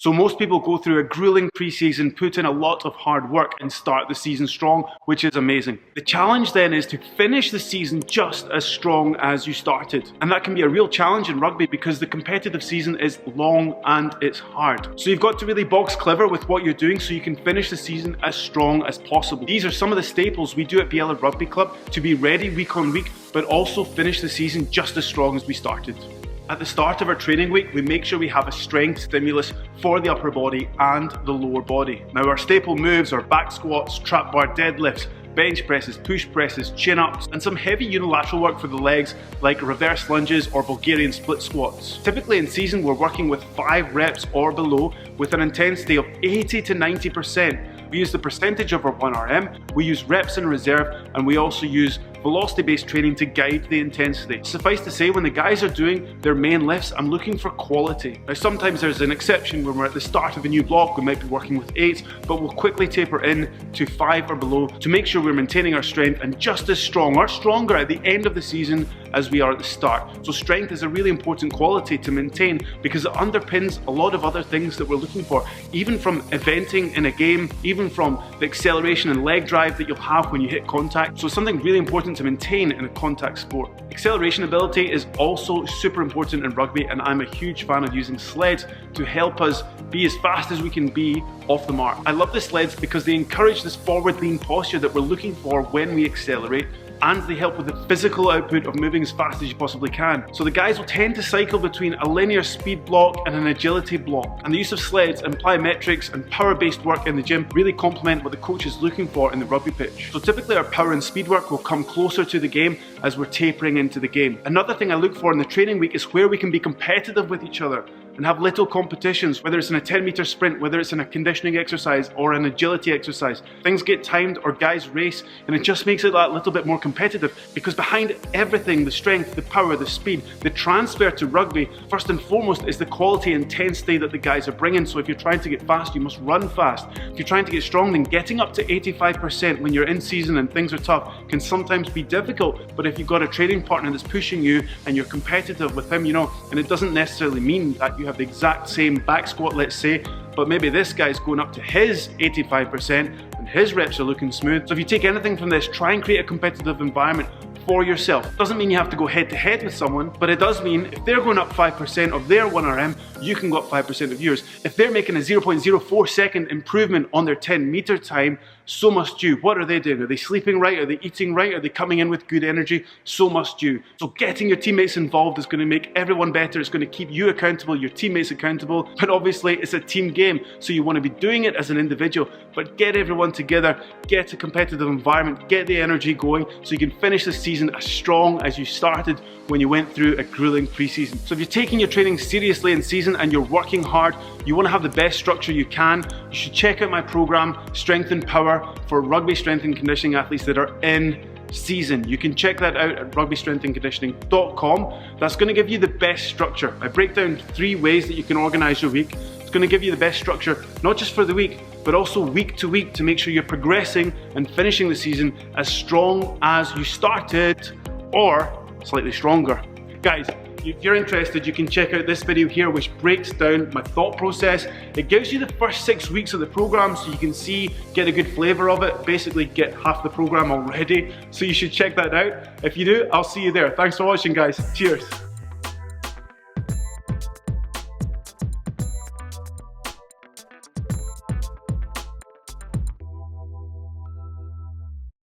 So most people go through a grueling pre-season, put in a lot of hard work and start the season strong, which is amazing. The challenge then is to finish the season just as strong as you started. And that can be a real challenge in rugby because the competitive season is long and it's hard. So you've got to really box clever with what you're doing so you can finish the season as strong as possible. These are some of the staples we do at BL Rugby Club to be ready week on week, but also finish the season just as strong as we started. At the start of our training week, we make sure we have a strength stimulus for the upper body and the lower body. Now our staple moves are back squats, trap bar deadlifts, bench presses, push presses, chin-ups, and some heavy unilateral work for the legs like reverse lunges or Bulgarian split squats. Typically in season, we're working with 5 reps or below with an intensity of 80 to 90%. We use the percentage of our 1RM, we use reps in reserve, and we also use velocity-based training to guide the intensity. Suffice to say, when the guys are doing their main lifts, I'm looking for quality. Now sometimes there's an exception when we're at the start of a new block, we might be working with 8, but we'll quickly taper in to 5 or below to make sure we're maintaining our strength and just as strong or stronger at the end of the season as we are at the start. So strength is a really important quality to maintain because it underpins a lot of other things that we're looking for, even from eventing in a game, even from the acceleration and leg drive that you'll have when you hit contact. So something really important to maintain in a contact sport. Acceleration ability is also super important in rugby, and I'm a huge fan of using sleds to help us be as fast as we can be off the mark. I love the sleds because they encourage this forward lean posture that we're looking for when we accelerate, and they help with the physical output of moving as fast as you possibly can. So the guys will tend to cycle between a linear speed block and an agility block. And the use of sleds and plyometrics and power-based work in the gym really complement what the coach is looking for in the rugby pitch. So typically our power and speed work will come closer to the game as we're tapering into the game. Another thing I look for in the training week is where we can be competitive with each other and have little competitions, whether it's in a 10-meter sprint, whether it's in a conditioning exercise or an agility exercise. Things get timed or guys race, and it just makes it that little bit more competitive because behind everything, the strength, the power, the speed, the transfer to rugby, first and foremost is the quality and intensity that the guys are bringing. So if you're trying to get fast, you must run fast. If you're trying to get strong, then getting up to 85% when you're in season and things are tough can sometimes be difficult. But if you've got a training partner that's pushing you and you're competitive with him, and it doesn't necessarily mean that you have the exact same back squat, let's say, but maybe this guy's going up to his 85% and his reps are looking smooth. So if you take anything from this, try and create a competitive environment for yourself. Doesn't mean you have to go head to head with someone, but it does mean if they're going up 5% of their 1RM, you can go up 5% of yours. If they're making a 0.04 second improvement on their 10-meter time, so must you. What are they doing? Are they sleeping right? Are they eating right? Are they coming in with good energy? So must you. So getting your teammates involved is going to make everyone better. It's going to keep you accountable, your teammates accountable, but obviously it's a team game, so you want to be doing it as an individual, but get everyone together, get a competitive environment, get the energy going so you can finish the season as strong as you started when you went through a grueling pre-season. So if you're taking your training seriously in season and you're working hard, you want to have the best structure you can, you should check out my program, Strength and Power, for rugby strength and conditioning athletes that are in season. You can check that out at rugbystrengthandconditioning.com. That's going to give you the best structure. I break down 3 ways that you can organize your week. It's going to give you the best structure, not just for the week, but also week to week to make sure you're progressing and finishing the season as strong as you started or slightly stronger. Guys, if you're interested, you can check out this video here which breaks down my thought process. It gives you the first 6 weeks of the program so you can see, get a good flavor of it, basically get half the program already. So you should check that out. If you do, I'll see you there. Thanks for watching, guys. Cheers.